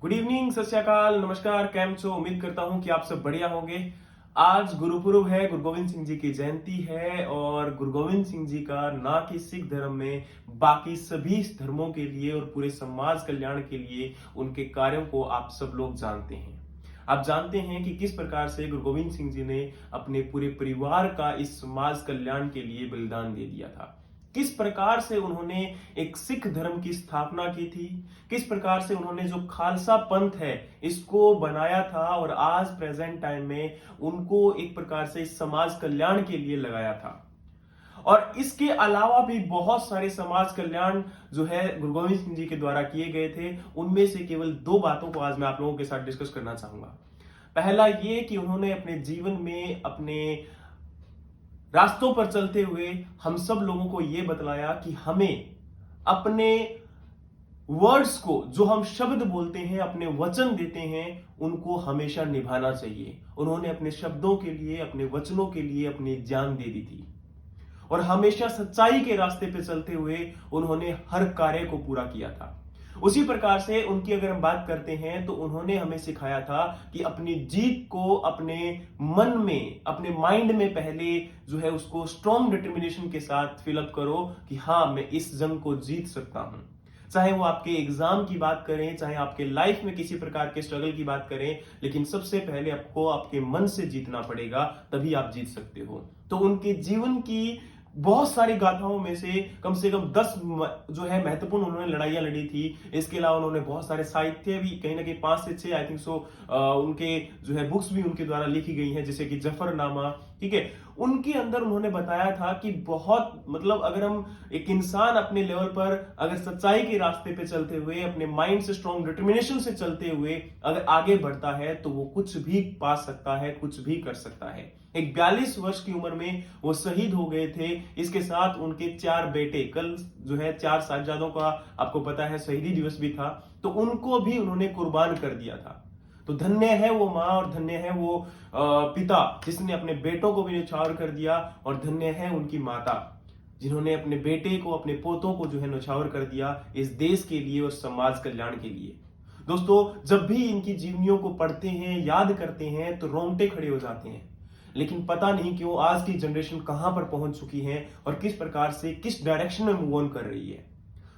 Good evening, सत श्री अकाल, नमस्कार, कैम छो। उम्मीद करता हूं कि आप सब बढ़िया होंगे। आज गुरुपुरब है, गुरु गोविंद सिंह जी की जयंती है और गुरु गोविंद सिंह जी का ना कि सिख धर्म में बाकी सभी धर्मों के लिए और पूरे समाज कल्याण के लिए उनके कार्यों को आप सब लोग जानते हैं। आप जानते हैं कि किस प्रकार से गुरु गोविंद सिंह जी ने अपने पूरे परिवार का इस समाज कल्याण के लिए बलिदान दे दिया था। किस प्रकार से उन्होंने एक सिख धर्म की स्थापना की थी, किस प्रकार से उन्होंने जो खालसा पंथ है इसको बनाया था और आज प्रेजेंट टाइम में उनको एक प्रकार से इस समाज कल्याण के लिए लगाया था। और इसके अलावा भी बहुत सारे समाज कल्याण जो है गुरु गोविंद सिंह जी के द्वारा किए गए थे। उनमें से केवल दो बातों को आज मैं आप लोगों के साथ डिस्कस करना चाहूंगा। पहला ये कि उन्होंने अपने जीवन में अपने रास्तों पर चलते हुए हम सब लोगों को यह बतलाया कि हमें अपने वर्ड्स को, जो हम शब्द बोलते हैं, अपने वचन देते हैं, उनको हमेशा निभाना चाहिए। उन्होंने अपने शब्दों के लिए, अपने वचनों के लिए अपनी जान दे दी थी और हमेशा सच्चाई के रास्ते पे चलते हुए उन्होंने हर कार्य को पूरा किया था। उसी प्रकार से उनकी अगर हम बात करते हैं तो उन्होंने हमें सिखाया था कि अपनी जीत को अपने मन में, अपने माइंड में पहले जो है उसको स्ट्रॉन्ग डिटर्मिनेशन के साथ फिलअप करो कि हाँ, मैं इस जंग को जीत सकता हूं। चाहे वो आपके एग्जाम की बात करें, चाहे आपके लाइफ में किसी प्रकार के स्ट्रगल की बात करें, लेकिन सबसे पहले आपको आपके मन से जीतना पड़ेगा, तभी आप जीत सकते हो। तो उनके जीवन की बहुत सारी गाथाओं में से कम 10 जो है महत्वपूर्ण उन्होंने लड़ाइयां लड़ी थी। इसके अलावा उन्होंने बहुत सारे साहित्य भी, कहीं ना कहीं 5 से 6 आई थिंक सो उनके जो है बुक्स भी उनके द्वारा लिखी गई हैं, जैसे कि जफरनामा। ठीक है, उनके अंदर उन्होंने बताया था कि बहुत मतलब अगर हम एक इंसान अपने लेवल पर अगर सच्चाई के रास्ते पे चलते हुए, अपने माइंड से स्ट्रॉन्ग डिटर्मिनेशन से चलते हुए अगर आगे बढ़ता है तो वो कुछ भी पा सकता है, कुछ भी कर सकता है। एक 42 वर्ष की उम्र में वो शहीद हो गए थे। इसके साथ उनके 4 बेटे, कल जो है 4 साहिबजादों का आपको पता है शहीदी दिवस भी था, तो उनको भी उन्होंने कुर्बान कर दिया था। तो धन्य है वो माँ और धन्य है वो पिता जिसने अपने बेटों को भी न्यौछावर कर दिया, और धन्य है उनकी माता जिन्होंने अपने बेटे को, अपने पोतों को जो है न्यौछावर कर दिया इस देश के लिए और समाज कल्याण के लिए। दोस्तों, जब भी इनकी जीवनियों को पढ़ते हैं, याद करते हैं, तो रोंगटे खड़े हो जाते हैं। लेकिन पता नहीं क्यों आज की जनरेशन कहां पर पहुंच चुकी है और किस प्रकार से, किस डायरेक्शन में मूव ऑन कर रही है।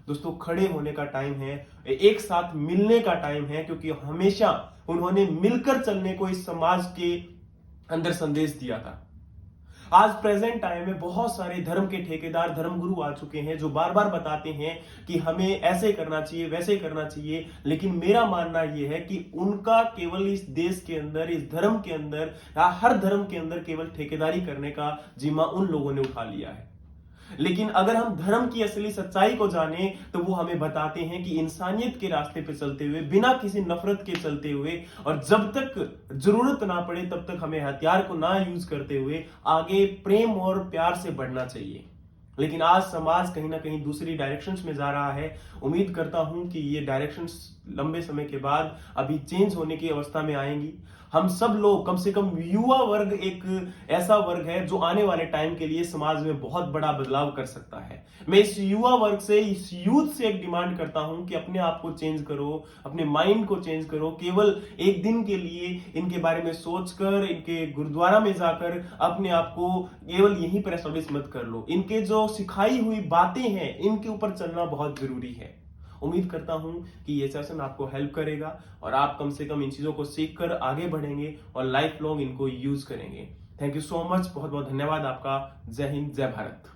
दोस्तों, खड़े होने का टाइम है, एक साथ मिलने का टाइम है, क्योंकि हमेशा उन्होंने मिलकर चलने को इस समाज के अंदर संदेश दिया था। आज प्रेजेंट टाइम में बहुत सारे धर्म के ठेकेदार, धर्मगुरु आ चुके हैं जो बार बार बताते हैं कि हमें ऐसे करना चाहिए, वैसे करना चाहिए। लेकिन मेरा मानना यह है कि उनका केवल इस देश के अंदर, इस धर्म के अंदर या हर धर्म के अंदर केवल ठेकेदारी करने का जिम्मा उन लोगों ने उठा लिया है। लेकिन अगर हम धर्म की असली सच्चाई को जाने तो वो हमें बताते हैं कि इंसानियत के रास्ते पे चलते हुए, बिना किसी नफरत के चलते हुए, और जब तक जरूरत ना पड़े तब तक हमें हथियार को ना यूज करते हुए आगे प्रेम और प्यार से बढ़ना चाहिए। लेकिन आज समाज कहीं ना कहीं दूसरी डायरेक्शंस में जा रहा है। उम्मीद करता हूं कि ये डायरेक्शंस लंबे समय के बाद अभी चेंज होने की अवस्था में आएंगी। हम सब लोग, कम से कम युवा वर्ग एक ऐसा वर्ग है जो आने वाले टाइम के लिए समाज में बहुत बड़ा बदलाव कर सकता है। मैं इस युवा वर्ग से, इस यूथ से एक डिमांड करता हूं कि अपने आप को चेंज करो, अपने माइंड को चेंज करो। केवल एक दिन के लिए इनके बारे में सोचकर, इनके गुरुद्वारा में जाकर अपने आप को केवल यहीं पर एस्टेब्लिश मत कर लो। इनके जो सिखाई हुई बातें हैं, इनके ऊपर चलना बहुत जरूरी है। उम्मीद करता हूं कि ये सेशन आपको हेल्प करेगा और आप कम से कम इन चीजों को सीखकर आगे बढ़ेंगे और लाइफ लॉन्ग इनको यूज करेंगे। थैंक यू सो मच, बहुत बहुत धन्यवाद आपका। जय हिंद, जय भारत।